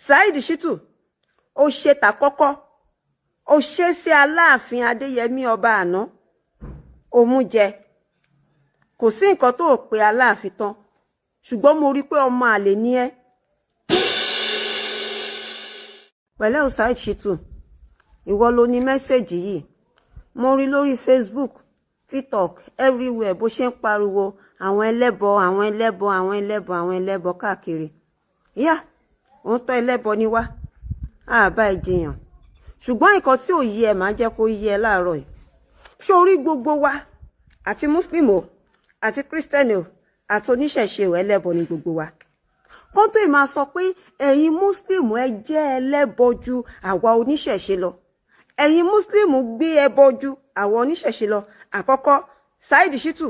Saheed Shittu ó ṣe tàkọ́kọ́ ó ṣe sí Aláàfin Adéyẹmí ọba àná ó mú jẹ kò sí nǹkan tó pé Aláàfin tán ṣùgbọ́n mo rí pé ọmọ àlè ni ẹ́. Pẹ̀lẹ́ o Saheed Shittu ìwọ ló ní mẹ́sẹ̀jì yìí mo rí lórí Facebook TikTok everywhere bó ṣe ń pariwo àwọn ẹlẹ́bọ káàkiri yá òun tọ́ ẹlẹ́bọ ni wá àbá ìjìyàn ṣùgbọ́n nǹkan tí ò yí ẹ máa jẹ́ kó yí ẹ láàárọ̀ yìí ṣé orí gbogbo wa àti Muslim o àti Christian o àti oníṣẹ̀ṣe o ẹlẹ́bọ ni gbogbo wa kọ́n tó ì máa sọ pé ẹ̀yin Muslim ẹ jẹ́ ẹlẹ́bọ ju àwa oníṣẹ̀ṣe lọ ẹ̀yin Muslim gbé ẹbọ ju àwa oníṣẹ̀ṣe lọ àkọ́kọ́ Saheed Shittu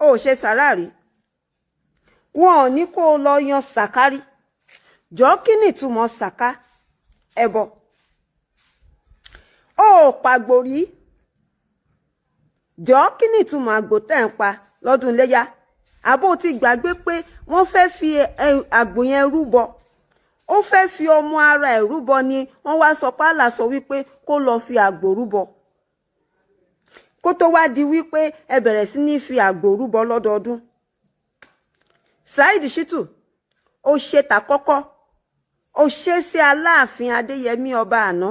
ó ṣe sàráàrí wọn ò ní kó o lọ yan sàkárí jọ kí ni ìtumọ̀ sàká ẹbọ ó pàgbòrí jọ kí ni ìtumọ̀ àgbò tẹ́ ń pa lọ́dún iléyá àbó ti gbàgbé pé wọ́n fẹ́ fi àgbò yẹn rúbọ ó fẹ́ fi ọmọ ara ẹ̀ rúbọ ni wọ́n wá sọ pálá sọ wípé kó lọ fi àgbò rúbọ kó tó wá di wípé ẹ bẹ̀rẹ̀ sí ní fi àgbò rúbọ lọ́dọọdún. Saheed Shittu ó ṣe tàkọ́kọ́ ó ṣe sí Aláàfin Adéyẹmí ọba àná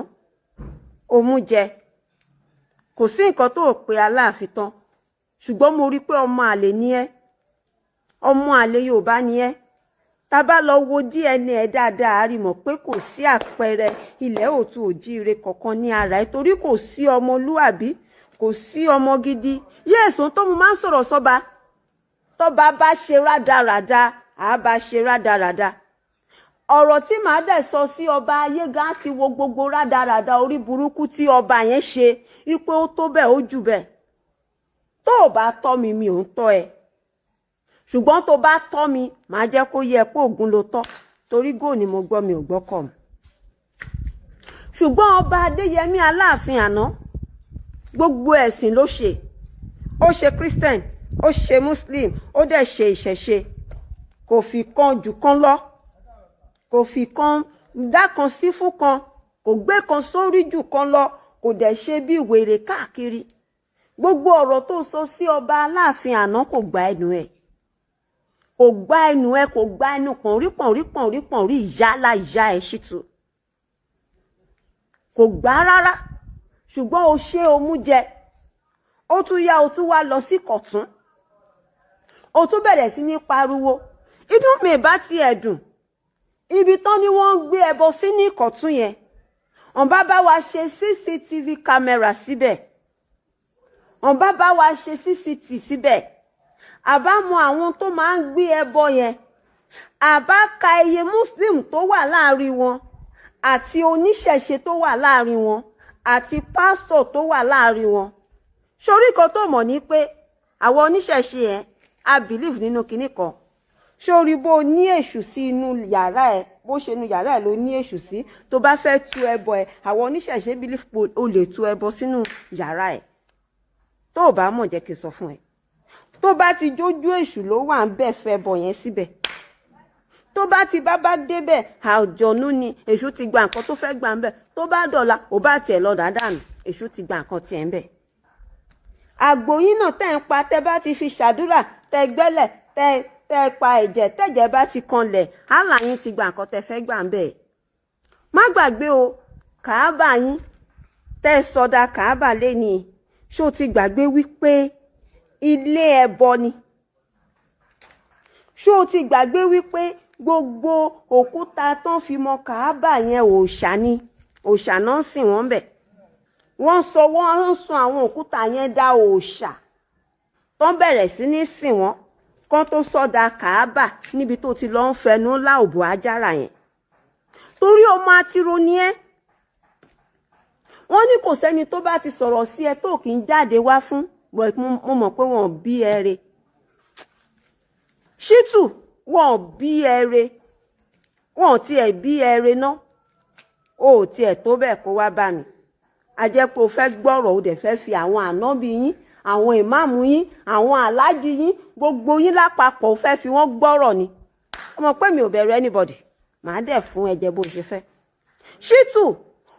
ó mú jẹ kò sí nǹkan tó pé Aláàfin tán ṣùgbọ́n mo rí pé ọmọ àlè ni ẹ́ ọmọ àlè Yorùbá ni ẹ́ tá bá lọ wo DNA ẹ dáadáa a rí mọ̀ pé kò sí àpẹẹrẹ ilẹ̀ òtún òjíire kankan ní ara ẹ̀ torí kò sí ọmọlúàbí kò sí ọmọ gidi yéèsùn tó mo máa ń sọ̀rọ̀ sọ́ba tọ́ba bá ṣe rádaràda àá bá ṣe rádaràda ọ̀rọ̀ tí màá dẹ̀ sọ sí ọba ayé gan ti wo gbogbo rádaràda orí burúkú tí ọba yẹn ṣe wípé ó tó bẹ́ẹ̀ ó jù bẹ́ẹ̀ tó o bá tọ́ mi mi ò ń tọ́ ẹ ṣùgbọ́n tó bá tọ́ mi màá jẹ́ kó yẹ pé ògùn ló tọ́ torí góò ni mo gbọ́ mi ò gbọ́ kọ̀ mọ́ ṣùgbọ́n ọba Adéyẹmí Aláàfin àná gbogbo ẹ̀sìn ló ṣe ó ṣe Christian ó ṣe Muslim ó dẹ̀ ṣe ìṣẹ̀ṣe kò fi kan jù kan lọ kò fi kan dá kan sí fún kan kò gbé kan sórí jù kan lọ kò dẹ̀ ṣe bí wèrè káàkiri gbogbo ọ̀rọ̀ tó sọ sí ọba Aláàfin àná kò gba ẹnu ẹ̀ kò gba ẹnu ẹ̀ kò gba ẹnu pọ̀nrí ìyálà ìyá ẹ̀ Shittu kò gbà rárá ṣùgbọ́n o ṣe o mú jẹ ó tún yá o tún wá lọ sí kọ̀tún o tún bẹ̀rẹ̀ sí ní pariwo inú mi bá ti ẹ̀dùn ibi tán ni wọ́n ń gbé ẹbọ sí ní kọ̀tún yẹn wọ́n bá wa ṣe CCTV camera síbẹ̀ wọ́n bá wa ṣe CCTV síbẹ̀ àbá mọ àwọn tó máa ń gbé ẹbọ yẹn àbá ka iye Muslim tó wà láàrin wọn àti oníṣẹ̀ṣe tó wà láàrin wọn àti pásítọ̀ tó wà láàrin wọn sórí kan tó mọ̀ ní pé àwọn oníṣẹ̀ṣe yẹn a believe nínú kinní kan sórí bó ní èṣù sí inú yàrá ẹ bó ṣe inú yàrá ẹ ló ní èṣù sí tó bá fẹ́ tú ẹbọ ẹ àwọn oníṣẹ̀ṣe believe pé o lè tú ẹbọ sínú yàrá ẹ tó o bá mọ̀ jẹ́ kí n sọ fún ẹ tó bá ti jójú èṣù ló wà ń bẹ̀ fẹ́ bọ yẹn síbẹ̀ tó bá ti bá débẹ̀ àjọ̀nú ni èṣù ti gba nǹkan tó fẹ́ gbà ń bẹ̀ tó bá dọ̀la ò bá tiẹ̀ lọ dáadáa nù èṣù ti gba nǹkan tiẹ̀ ń bẹ̀. àgbò yín náà tẹ́ ń pa tẹ́ bá ti fi ṣàdúrà tẹ́ gbẹ́lẹ̀ tẹ́ pa ẹ̀jẹ̀ tẹ́jẹ̀ bá ti kanlẹ̀ àlà yín ti gba nǹkan tẹ́ fẹ́ gbà ń bẹ̀. má gbàgbé o kàábà yín tẹ́ sọdá kàábà lẹ́ni ṣó ti gbàgbé wípé ilé ẹbọ ni ṣó ti gbàgbé wípé gbogbo òkúta tán fi mọ kàábà yẹn òòṣà ni òòṣà náà ń sìn wọ́n bẹ̀ wọ́n ń sọ àwọn òkúta yẹn dá òòṣà tán bẹ̀rẹ̀ sí ní sìn wọ́n kán tó sọ́dà kàábà níbi tó ti lọ ń fẹnu lá òbò ajára yẹn torí ọmọ atiro ni ẹ́ wọ́n ní kò sẹ́ni tó bá ti sọ̀rọ̀ sí ẹ tó kì í jáde wá fún mo mọ̀ pé wọ́n bí ẹ re Shittu wọ́n bí ẹ re wọ́n tiẹ̀ bí ẹ re ná o tiẹ̀ tó bẹ́ẹ̀ kó wá bá mi a jẹ́ pé o fẹ́ gbọ́rọ̀ o dẹ̀ fẹ́ fi àwọn ànábì yín àwọn ìmáàmù yín àwọn aláàjì yín gbogbo yín lápapọ̀ o fẹ́ fi wọ́n gbọ́rọ̀ ni ọmọ pé mi ò bẹ̀rù anybody màá dẹ̀ fún ẹ jẹ bó ṣe fẹ́. Shittu,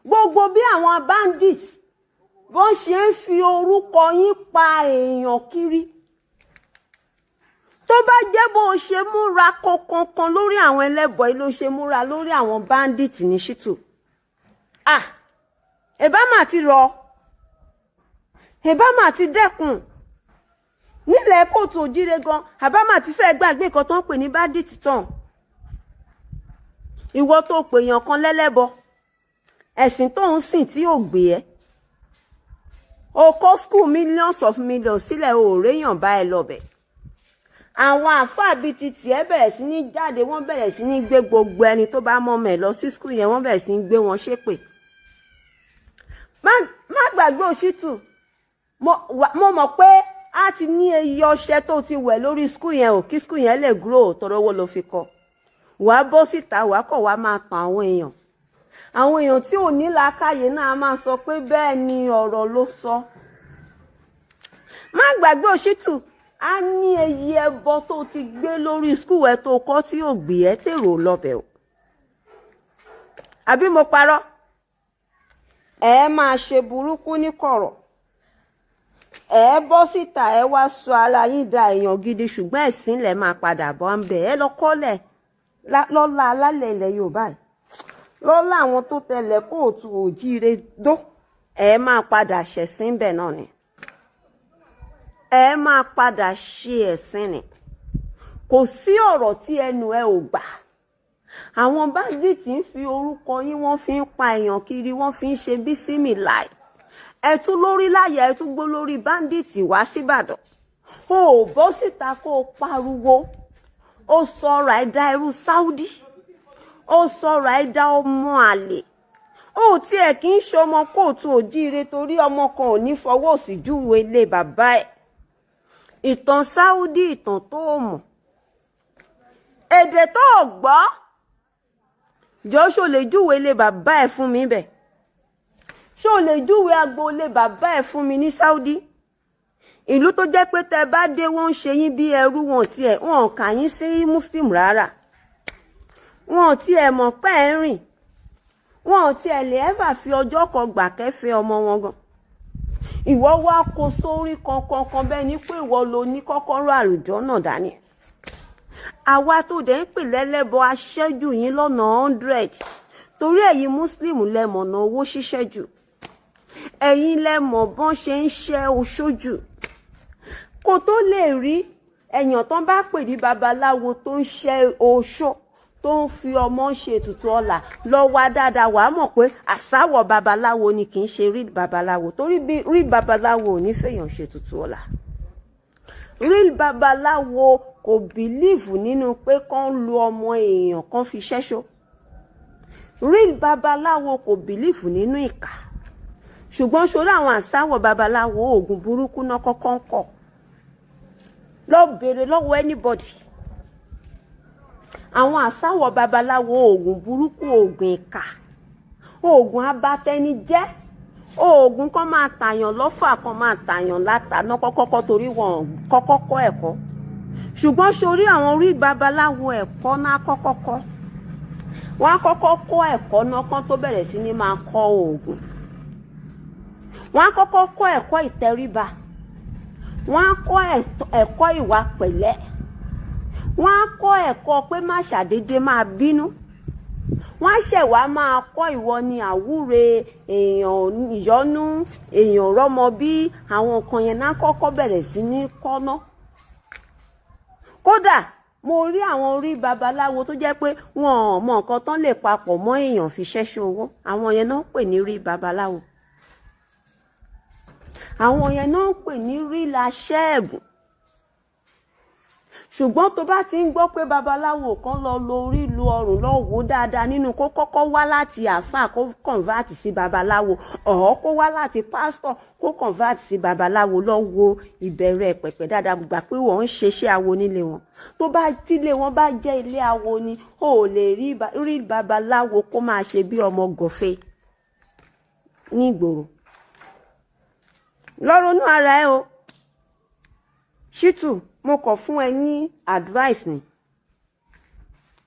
gbogbo bí àwọn bandit bó ṣe ń fi orúkọ yín pa èèyàn kiri, tó bá jẹ́ bó ṣe múra kankan lórí àwọn ẹlẹ́bọ̀ yìí ló ṣe múra lórí àwọn bandit ní Shittu. Ẹ̀bá mà ti rọ, ẹ̀bá mà ti dẹ́kun nílẹ̀ kóòtù òjíire gan, àbá mà ti fẹ́ gbàgbé nǹkan tó ń pè ní bandit tán. Ìwọ tó pèèyàn kan lẹ́lẹ́bọ, ẹ̀sìn tó ń sìn tí ò gbé ẹ́, o kọ́ school millions of millions sílẹ̀, o ò réyàn bá ẹ lọ́bẹ̀. Àwọn àfáà bíi ti tiẹ̀ bẹ̀rẹ̀ sí ní jáde, wọ́n bẹ̀rẹ̀ sí ní gbé gbogbo ẹni tó bá mọ́ ọmọ ẹ̀ lọ sí school yẹn, wọ́n bẹ̀rẹ̀ sí ní gbé wọn ṣépè. Má gbàgbé Shittu, mo mọ̀ pé a ti ní iye ọṣẹ tó ti wẹ̀ lórí school yẹn ò kí school yẹn lè grow tọrọ owó ló fi kọ́. Wàá bọ́ síta, wàá kọ̀ wá máa tàn àwọn èèyàn. Àwọn èèyàn tí ò ní làákàyè náà máa sọ pé bẹ́ẹ̀ ni ọ̀rọ̀ ló sọ. Má gbàgbé Shittu, a ní iye ẹbọ tó ti gbé lórí school ẹ tó kọ́ tí ò gbé ẹ tèrò lọ́bẹ̀ o. Àbí mo parọ́? Ẹ máa ṣe burúkú ní kọ̀rọ̀, ẹ bọ́ síta, ẹ wá sọ ara yín da èèyàn gidi, ṣùgbọ́n ẹ̀sìn lẹ̀ máa padà bọ́ ń bẹ̀. Ẹ lọ kọ́lẹ̀ lọ́la alálẹ̀ ilẹ̀ Yorùbá yìí, lọ́la àwọn tó tẹ̀lé kóòtù òjíire dó, ẹ máa padà ṣẹ̀sìn bẹ̀ náà ni. Ẹ máa padà ṣe ẹ̀sìn ni. Kò sí ọ̀rọ̀ tí ẹnu ẹ ò gbà. Àwọn bandit ń fi orúkọ yín, wọ́n fi ń pa èèyàn kiri, wọ́n fi ń ṣe bísímì láì. Ẹ tún lórí láyà, ẹ tún gbó lórí bandit wá síbàdàn. O ò bọ́ síta kó o pariwo. Ó sọ̀rọ̀ ẹ̀dá ẹrú Saudi. Ó sọ̀rọ̀ ẹ̀dá ọmọ àlè. Ó tiẹ̀ kì í ṣe ọmọ kóòtù òjíire torí ọmọ kan ò ní fọwọ́ òsì júwe ilé bàbá ẹ̀. Ìtàn Saudi, ìtàn tó mọ̀. Èdè tó gbọ́. Jọ́ṣọ́ lè júwe ilé bàbá ẹ̀ fún mi bẹ̀. Ṣé o lè júwe agboolé bàbá ẹ̀ fún mi ní Saudi? Ìlú tó jẹ́ pé tẹ́ bá dé wọ́n ń ṣe yín bí ẹrú, wọn kà yín sí Muslim rárá. Wọn tiẹ̀ mọ̀ pé ẹ ń rìn. Wọn tiẹ̀ lè ẹ́fà fi ọjọ́ kan gbà kẹ́fẹ́ ọmọ wọn gan. Ìwọ wá kó sórí kankan bẹ́ẹ̀ ni pé ìwọ ló ní kọ́kọ́rọ́ àlùjọ náà dání. Àwa tó dẹ̀ ń pè lẹ́lẹ́bọ aṣẹ́jù yín lọ́nà 100. Torí ẹ̀yin Muslim lẹ mọ̀nà owó ṣíṣẹ́ jù. Ẹ̀yin lẹ mọ̀ bọ́n ṣe ń ṣẹ́ oṣó jù. Kó tó lè rí èèyàn tán bá pè ní babaláwo tó ń ṣẹ́ oṣó, tó ń fi ọmọ ṣe ètùtù ọlà, lọ wá dáadáa, wàá mọ̀ pé àsáwọ̀ babaláwo ni, kì í ṣe real babaláwo. Torí bí real babaláwo ò ní fèèyàn ṣe ètùtù ọlà. Real babaláwo kò bìlíìfù nínú pé kán lu ọmọ èèyàn kan fi ṣẹ́ṣó. Real babaláwo kò bìlíìfù nínú ìkà. Ṣùgbọ́n ṣorí àwọn àsáwọ̀ babaláwo oògùn burúkú náà kọ́kọ́ ń kọ̀. Lọ bèrè lọ́wọ́ anybody. Àwọn àsáwọ̀ babaláwo oògùn burúkú, oògùn ìkà, oògùn abatẹnijẹ́, oògùn kan máa tàyàn lọ́fà, kan máa tàyàn látàná kọ́kọ́ torí wọn kọ́kọ́ kọ́ ẹ̀kọ́. Ṣùgbọ́n ṣorí àwọn orí babaláwo ẹ̀kọ́ náà kọ́kọ́ kọ́. Wọ́n á kọ́kọ́ kọ́ ẹ̀kọ́ náà kan tó bẹ̀rẹ̀ sí ní máa kọ́ oògùn. Wọ́n á kọ́kọ́ kọ́ ẹ̀kọ́ ìtẹríba. Wọ́n á kọ́ ẹ̀kọ́ ìwà pẹ̀lẹ́. Wọ́n á kọ́ ẹ̀kọ́ pé má ṣàdédé máa bínú. Wọ́n á ṣẹ̀ wá máa kọ́ ìwọ ni àwúre, èèyàn ìyọ́nú, èèyàn rọ́mọ bí, àwọn nǹkan yẹn náà kọ́kọ́ bẹ̀rẹ̀ sí ní kọ́ná. Kódà mo rí àwọn orí babaláwo tó jẹ́ pé wọn ò mọ nǹkan tán lè papọ̀ mọ́ èèyàn fi ṣẹ́ṣẹ́ owó. Àwọn yẹn náà ń pè ní rí babaláwo. Àwọn yẹn náà ń pè ní rí laṣẹ́ẹ̀gùn. Ṣùgbọ́n tó bá ti ń gbọ́ pé babaláwo kan lọ lórí lu ọrùn lọ wò dáadáa nínú kó kọ́kọ́ wá láti àáfàá kó convert sí babaláwo, ọ̀họ́ kó wá láti pásítọ̀ kó convert sí babaláwo, lọ wo ìbẹ̀rẹ̀ pẹ̀pẹ̀ dáadáa gbà pé wọ́n ń ṣeṣẹ́ awo nílé wọn. Tó bá tílé wọn bá jẹ́ ilé awo ni, ó lè rí babaláwo kó máa ṣe bí ọmọ gọ̀fẹ́ ní ìgboro. Lọ ronú ara ẹ o. Shittu, mo kàn fún ẹ ní advice ni.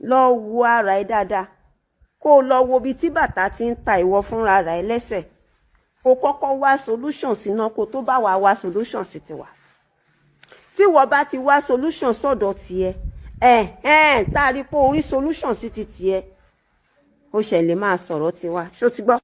lọ wo ara ẹ dáadáa kó o lọ wo ibi tí bàtà ti ń ta ìwọ fúnra ara ẹ lẹ́sẹ̀ kó kọ́kọ́ wá solution síná kó tó bá wá solution sí tiwa tí wọ́n bá ti wá solution sọ́dọ̀ tiẹ̀ tá a rí pé orí solution sí ti tiẹ̀ ó ṣẹlẹ̀ máa sọ̀rọ̀ tiwa ṣó ti gbọ́.